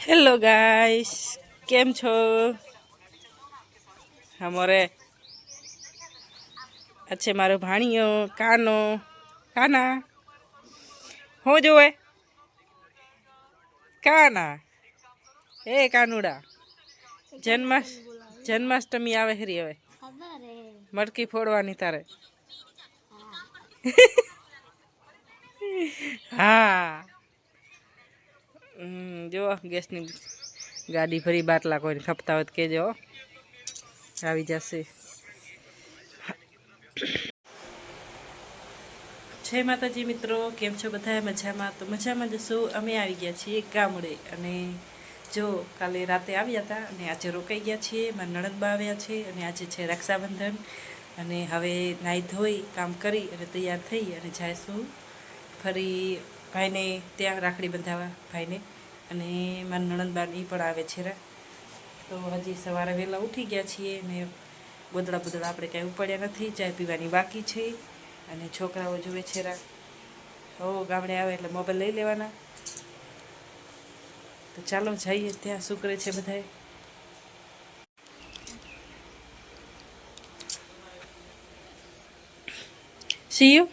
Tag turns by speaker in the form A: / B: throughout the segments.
A: Hello guys केम छो हमारे अच्छे मारो भाणियो कानो काना हो जो है काना ए कानुड़ा जन्माष्टमी आवे हरी हवे मटकी फोड़वानी तारे हाँ जो गैसनी गाड़ी भरी बाटला कोई खपता हो के जो આવી જશે જય માતાજી મિત્રો કેમ છો બધા મજામાં તો મજામાં જશો અમે આવી ગયા છીએ ગામડે અને જો કાલે રાતે આવ્યા હતા અને આજે રોકાઈ ગયા છીએ મારા નણંદબા આવ્યા છે અને આજે છે રક્ષાબંધન અને હવે નાહી ધોઈ કામ કરી અને તૈયાર થઈ અને જઈશું ફરી ભાઈને ત્યાં રાખડી બંધાવવા ભાઈને અને મારા નણંદબાને એ પણ આવે છે તો હજી સવારે વહેલા ઉઠી ગયા છીએ અને ગોદડા બુદડા આપણે કાંઈ ઉપાડ્યા નથી ચાય પીવાની બાકી છે અને છોકરાઓ જુએ છે હો ગામડે આવે એટલે મોબાઈલ લઈ લેવાના તો ચાલો જઈએ ત્યાં શું કરે છે બધાએ સીયુ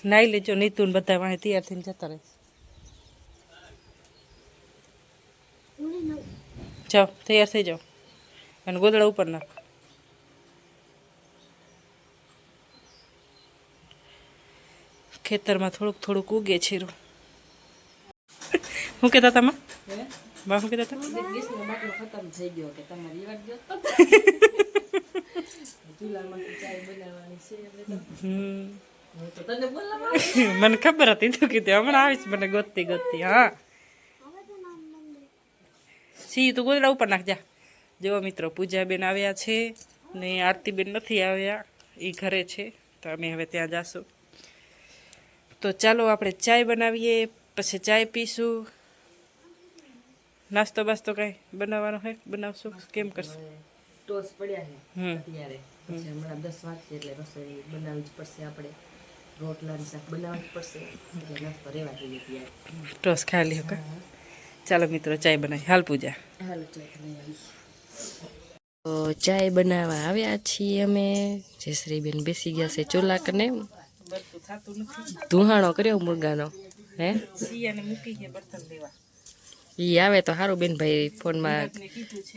A: નાઈ લેજો નીતુન બધા વાંહે તૈયાર થઈને જતા રહે જાઓ તૈયાર થઈ જાઓ અને ગોદડા ઉપર નાખ ખેતરમાં થોડુંક થોડુંક ઉગે છે શું કહેતા તમે બા શું કહેતા ખતમ થઈ ગયો કે તમારી વાત જો મને ખબર હતી તું કીધું હમણાં આવીશ મને ગોતતી ગોતતી હા સી તું ગોદડા ઉપર નાખજા જો મિત્રો પૂજાબેન આવ્યા છે ને આરતીબેન નથી આવ્યા એ ઘરે છે તો અમે હવે ત્યાં જાશું તો ચાલો આપણે ચાય બનાવીએ પછી ચાય પીશું નાસ્તો બાસ્તો કાંઈ બનાવવાનો હોય બનાવશું કેમ કરશું
B: ટોસ પડ્યા છે અત્યારે પછી હમણાં 10 વાગશે એટલે રસોઈ બનાવવી જ પડશે આપણે રોટલાની શાક બનાવવું જ પડશે એટલે નાસ્તો રહેવા દઈએ ત્યારે
A: ટોસ ખાઈ લ્યો કા ચાલો મિત્રો ચાય બનાવી હાલ પૂજા
B: હાલ ચાય બનાવી તો ચાય બનાવવા આવ્યા છીએ અમે જયશ્રીબેન બેસી ગયા છે ચોલા કને ધુહાણો કર્યો મુર્ગાનો હે ઈ આવે તો સારું બેન ભાઈ ફોનમાં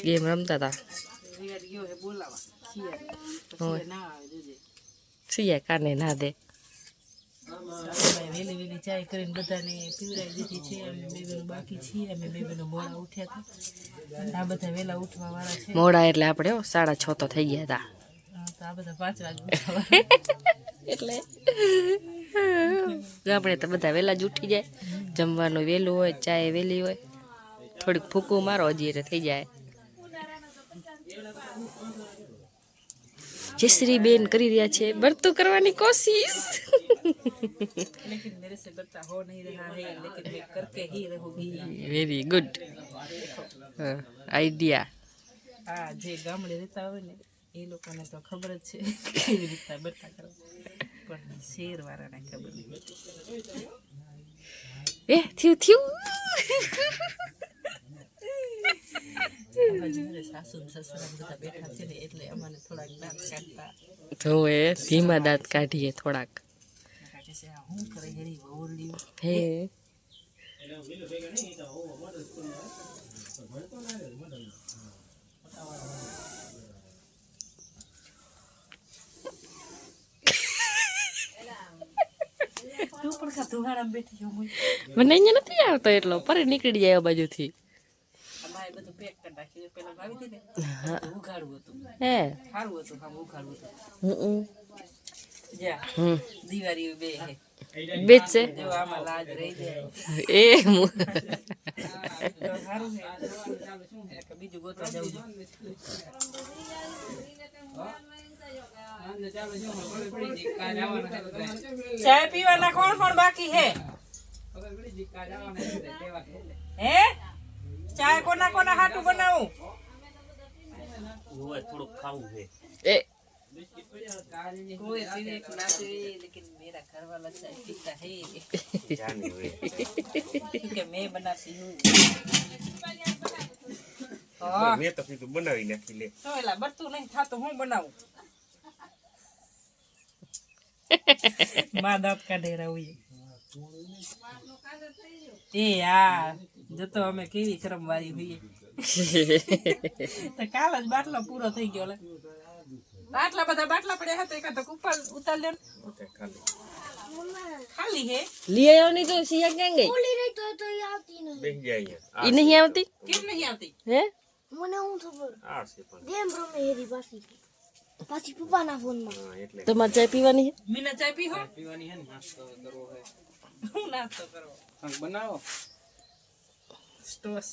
B: ગેમ રમતા હતા સિયા કાને ના દે
A: વેલી વેલી ચાય કરીને બધાને પીવડાવી દીધી છે અમે બે બેનો બાકી છીએ અમે બે બેનો મોડા ઉઠ્યા હતા આ બધા વેલા ઉઠવા વાળા છે
B: મોડા એટલે આપણે 6:30 તો થઈ ગયા હતા
A: આ બધા 5 વાગે
B: એટલે આપણે તો બધા વહેલા જ ઉઠી જાય જમવાનું વહેલું હોય ચાય વહેલી હોય થોડીક ફૂકું મારો હજી એટલે થઈ જાય જયશ્રી બેન કરી રહ્યા છે બરતું કરવાની કોશિશ
A: लेकिन मेरे से बर्ता हो नहीं रहा है लेकिन मैं करके ही रहूंगी
B: વેરી ગુડ આઈડિયા
A: હા જે ગામડે રહેતા હોય ને એ લોકોને તો ખબર જ છે કેવી રીતે બર્તા કરવા પણ શેર વાળાને ખબર નહીં
B: એ થયું
A: સાસુ સસરા બધા બેઠા છે ને એટલે અમને થોડાક દાંત કાઢતા
B: તો એ ધીમા દાંત કાઢીએ થોડાક
A: હું કરે હેરી વોલી
B: હે
A: તું પણ કા તુહાડા બેઠી છો
B: મને અહીંયા નથી આવતો એટલો પર નીકળી જાય આ બાજુથી
A: અમારે બધું પેક કરી નાખ્યું પેલા આવી હતી ને ઉઘાડવું હતું
B: હે
A: સારું હતું કામ ઉઘાડવું
B: હમ
A: જા દિવાળી બે હે
B: બેચ છે
A: જો આમાં લાજ રહી જાય
B: એ
A: સારું હે બીજું ગોતવા જવું ચાય પીવાના કોણ કોણ બાકી હે હે ચાય કોના કોના હાટું બનાવું
C: થોડુંક ખાવું છે
B: એ
A: कोई पीवे कि ना पीवे लेकिन मेरा घर वाला चाय पीता है
C: जानी हुई
A: क्योंकि मैं बनाती हूँ
C: मैं तो फिर बनावी नाखी ले
A: तो एला बरતું નહીં થા તો હું બનાવું માં દાંત કાઢે રહું એ યાર જતો અમે કેવી કરમવારી હોઈએ તો કાલ જ બાટલો પૂરો થઈ ગયો લે બાટલા બધા બાટલા પડ્યા હતા એકાદ ઉપર ઉતાર લે ખાલી હે
B: लिए आओ नहीं तो सिया क्या गई
C: બેસી જાય
B: ये नहीं आती
A: કેમ નહીં આવતી
B: है
D: મને હું ખબર
C: આ છે પણ
D: ગેમ રમે હેરી પાછી પપ્પાના ફોનમાં
C: હા એટલે
B: तुम्हारे चाय पीवानी है
A: મીના ચાય પી હો
E: પીવાની હે ને નાસ્તો કરવો હે
A: હું નાસ્તો કરો
E: કંઈક બનાવો
A: સ્ટોસ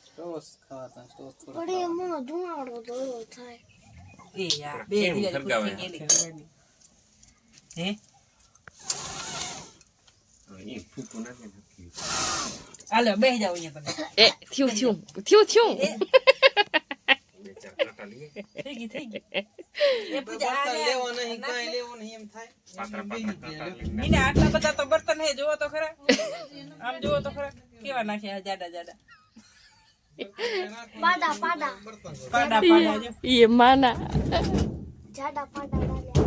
E: ટોસ ખાવા ટોસ થોડો
D: પણ એ મને ધુમાડો તો એવો થાય
A: એ યાર બે
C: કેમ
A: દિવસ
C: ખરગાવે?
A: પૂછી ગયેલી હે
C: એ ફૂકો નાખે નાખી
A: હાલો બેસી જાવ અહીંયા તમે
B: ए थ्यू थ्यू थ्यू थ्यू
C: બે ચાર કાંટા લઈએ
A: થઈ ગઈ એ પૂજા
E: બર્તન લેવો નહીં કાંઈ લેવો નહીં એમ થાય
C: પાતરા પાતરા કાંટા લઈને
A: મીના આટલા બધા તો બર્તન હે જોવો તો ખરા આમ જોવો તો ખરા કેવા નાખ્યા જાડા જાડા
D: પાડા પાડા
A: પાડા પાડા જો
B: ये माना
D: જાડા પાડા ડાલ્યા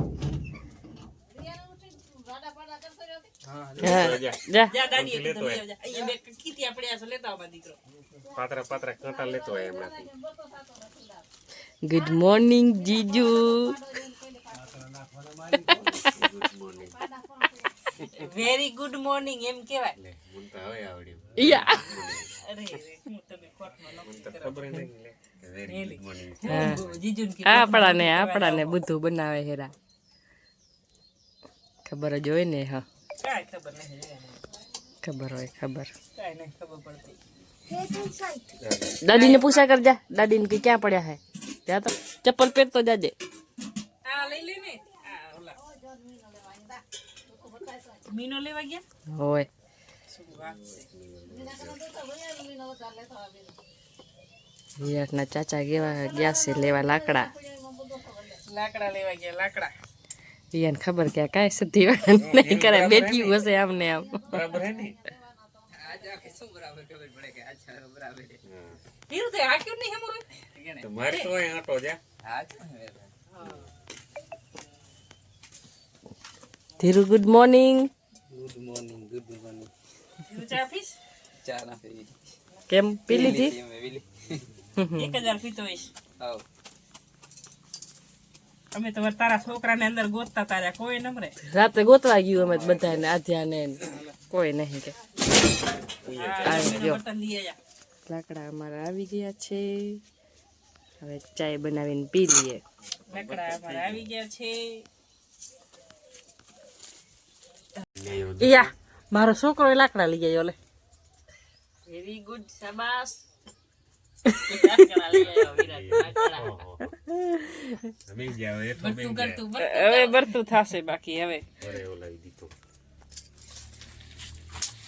E: હા
B: हाँ,
C: જા
B: जा
A: જા દાડીએ કીધું લઈ આવજા અહીંયા બે કીતિયા પડ્યા છે લેતા આવવા દીકરો
C: પાતરા પાતરા કાંટા લેતો હોય એમનાથી
B: गुड मॉर्निंग जीजू
C: good morning
A: very good morning એમ કહેવાય
C: લે મને તો હવે આવડ્યું
B: या
A: અરે હું તમે કોટમાં
C: મને તો ખબર નહીં લે વેરી ગુડ મોર્નિંગ
A: જીજુન કી
B: આપડા ને બધું બનાવે હેરા ખબર જ હોય ને હા
A: કાઈ ખબર નહીં
B: ખબર હોય ખબર
A: કાઈ નહીં ખબર પડતી
D: હે તું સાઈટ
B: दादी ने पूछा कर जा दादी ने कि क्या पड़ा है क्या तो चप्पल पहन तो जाजे
A: આ લઈ લે ને આ ઓલા મીનો લેવા ગયા
B: होय
A: શું વાત છે
B: विराट ना चाचा गया से लेवा लाकड़ा
A: લાકડા લેવા ગયા લાકડા
B: रिया ने खबर क्या काय सती नहीं करे बैठी हसे हमने हम
C: બરાબર હે ને
A: આજા શું બરાબર ખબર પડે કે અચ્છા બરાબર તીર તે આ ક્યું નહીં હમરો
C: તો મારે તો અહીં આટો જા
B: Dhiru good morning
E: good morning
A: તીર ચા પીસ
E: ચા ના પીવી
B: केम पीली थी
E: અમે વેલી
A: 1000 પીતો હોઈશ
E: આવ
A: અમે તો તારા છોકરાને અંદર ગોતતા તારા કોઈ નમરે
B: रात गोतवा गયું અમે બધાને આધ્યા ને કોઈ નહીં કે
A: બર્તન લઈ આયા
B: લાકડા અમારા આવી ગયા છે હવે ચાય બનાવીને પી લઈએ
A: લાકડા અમારા આવી ગયા છે
B: યા મારો છોકરો લાકડા લઈ આવ્યો લે
A: વેરી ગુડ શાબાશ લાકડા લઈ આવ્યો વિરાટ લાકડા
C: અમે જાવ એ તો
A: બરતું કરતું
B: હવે બરતું થશે બાકી હવે
C: અરે ઓલાવી દીધો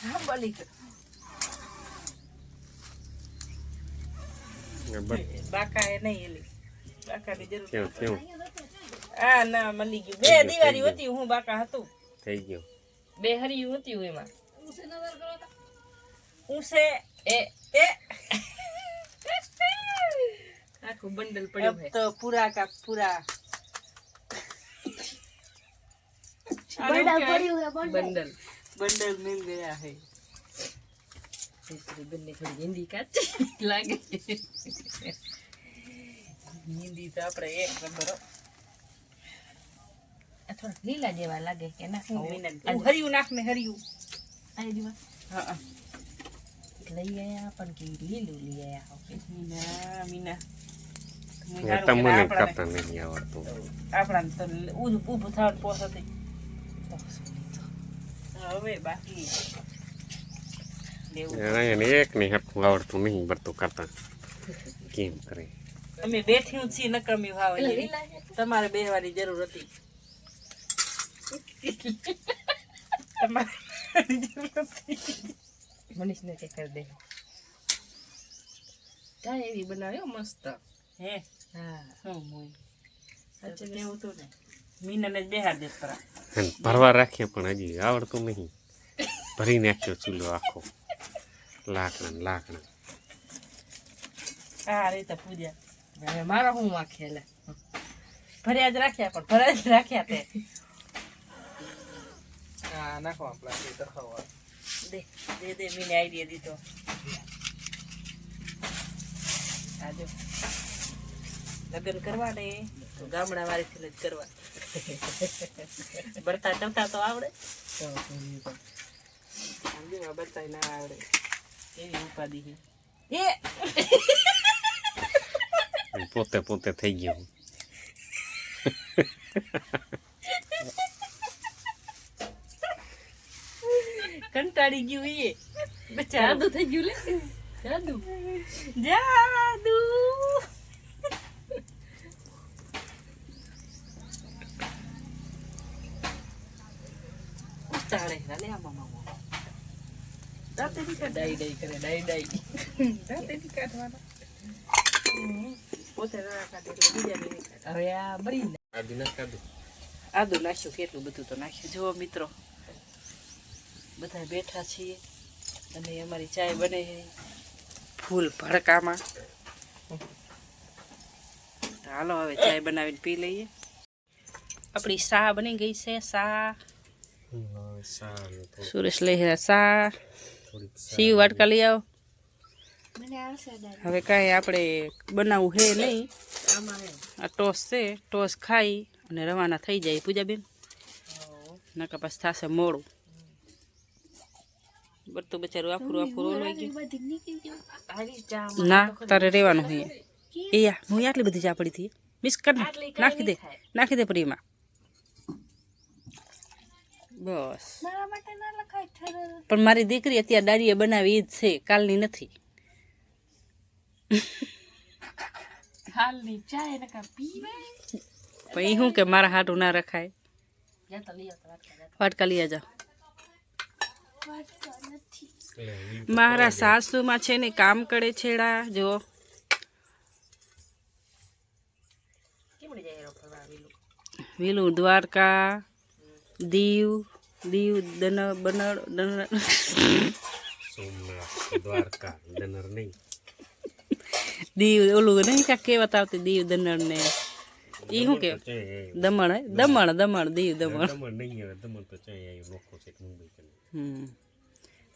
A: હા બોલી બાકા એ નહીં એલી બાકાની જરૂર
C: થયું થયું
A: આ ના મળી ગયું બે દિવાળી હતી હું બાકા હતું
C: થઈ ગયો
B: બે હરિયું હતી એમાં
A: ઉસે
B: એ
A: એ
B: આખું બંડલ
A: अब
B: પડ્યું હે
A: तो पूरा का पूरा
D: બડા પડ્યું હે બડા
B: બંડલ
A: बंडल मिल गया है
B: इसकी બંને થોડી હિન્દી કાચી લાગે
A: हिंदी तो આપણે એક નંબર
B: આ થોડા લીલા જેવા લાગે કે ના
A: હરિયું નાખ ને હરિયું
B: આ દીવા
A: હા
B: લઈ ગયા પણ કે લીલું લઈ ગયા
A: મીના મીના
C: તમને કરતા નહીં આવડતું
A: આપણા તો ઊભું થવાનું પોસ હતી હવે બાકી લેવું
C: એને એક નહીં હરખું આવડતું નહીં બરતું કરતા કેમ કરે
A: અમે બેઠી છીએ નકમી ભાવ તમારે બેહવાની જરૂર હતી તમારે જરૂર હતી
B: મનીષ ને કે કરી દે ચાય એવી બનાવ્યો મસ્ત
A: હે
B: હા
A: શું મોય સાચું કેવું હતું ને મીનાને જ બેહાડ દે પરા
C: અને ભરવા રાખીએ પણ હજી આવડતું નહીં ભરી નાખ્યો ચૂલો આખો લાકડા ને લાકડા
A: આ રીતે પૂજા
B: હવે મારા હું વાંખે લે
A: ભર્યા જ રાખ્યા પણ ભર્યા જ રાખ્યા તે
E: હા નાખો આપણા તે તરખાવા
A: દે દે દે મીને આઈડિયા દીધો આ જો લગ્ન કરવા ને તો ગામડા વાળીથી જ કરવા બરતા ચમતા તો આવડે સમજો બરતા ના આવડે એવી ઉપાધિ છે એ
C: અને પોતે પોતે થઈ ગયો
A: કંટાળી ગયું એ બચ્ચા જાદુ થઈ ગયું લે જાદુ જાદુ ઉતાળે લે આમાં મામા દાંતે ની કાઢ
B: ડાઈ ડાઈ કરે ડાઈ ડાઈ
A: દાંતે ની કાઢવાના પોતે ના કાઢે એટલે બીજા નહીં કાઢે
B: હવે આ બરી
C: આદુ ના કાઢું
A: આદુ નાખ્યું કેટલું બધું તો નાખ્યું જુઓ મિત્રો બધા બેઠા છીએ અને અમારી ચાય બને છે ફૂલ ભડકામાં તો હાલો હવે ચાય બનાવીને પી લઈએ આપણી શા બની ગઈ છે શા
C: સારું તો
A: સુરેશ લઈ રહ્યા શા
C: થોડીક
A: સીવ વાટકા લઈ આવો
D: મને આવશે દાદા
A: હવે કાંઈ આપણે બનાવવું હે નહીં
B: આમાં હે
A: આ ટોસ છે ટોસ ખાઈ અને રવાના થઈ જાય પૂજાબેન નકા પછી થશે મોડું બધું બચારું આખું ઓલવાઈ ગયું
D: બધી નીકળી ગયું
B: હારી ચા
A: ના તારે રહેવાનું હોય એ યા હું આટલી બધી ચા પડી હતી મિસ કર નાખી દે પ્રીમાં બસ
D: મારા માટે ના લખાય ઠરર
A: પણ મારી દીકરી અત્યારે દાડીએ બનાવી ઈ જ છે કાલની નથી
B: હાલની ચા એને કા પીવે
A: પણ એ શું કે મારા હાટું ના રખાય
B: યા તો લઈ આવતા
A: વાટકા લઈ જા
D: વાટકા નથી
A: મારા સાસુમાં છે ને કામ કરે છેડા જો
B: કેમડી જાય એનો ફરવા વેલું
A: વેલું દ્વારકા દીવ દીવ બનડ
C: સોમનાથ દ્વારકા દનર નહીં
A: દીવ ઓલું નહીં કાંક કહેવત આવતી દીવ દનડ ને એ શું કે દમણ હે દમણ દીવ દમણ
C: દમણ નહીં આવે દમણ તો ચાય આવ્યું નોખો છે મુંબઈ કરી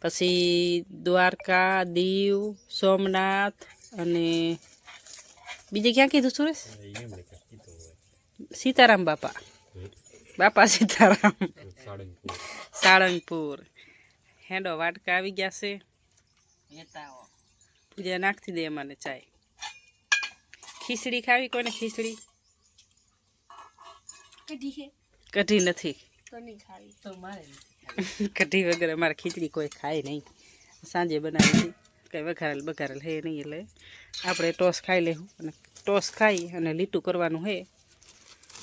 A: પછી દ્વારકા દીવ સોમનાથ અને બીજે ક્યાં કીધું સુરેશ
C: એમણે કાંઈ કીધું હોય
A: સીતારામ બાપા સીતારામ
C: સાળંગપુર
A: સાળંગપુર હેડો વાટકા આવી ગયા છે
B: લેતા આવો
A: પૂજા નાખતી દે મને ચાય ખીચડી ખાવી કોઈને ખીચડી
D: કઢી છે
A: કઢી નથી
D: તો નહીં ખાવી
B: તો મારે
A: કઢી વગર અમારે ખીચડી કોઈ ખાય નહીં સાંજે બનાવી હતી કંઈ વઘારેલ હે નહીં એટલે આપણે ટોસ ખાઈ લેવું અને ટોસ ખાઈ અને લીટું કરવાનું હે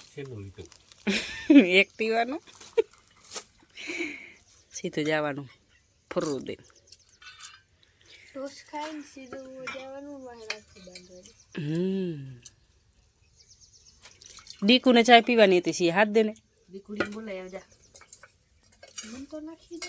C: શેનું લીધું
A: એક્ટિવાનું સીધું જવાનું ફરવું દે
D: ટોસ ખાઈને સીધું જવાનું રાખી બાંધવાનું
A: દીકુને ચાય પીવાની હતી સી હાથ દે ને
B: દીકુડી બોલાય આવજા
D: મને તો નાખી દે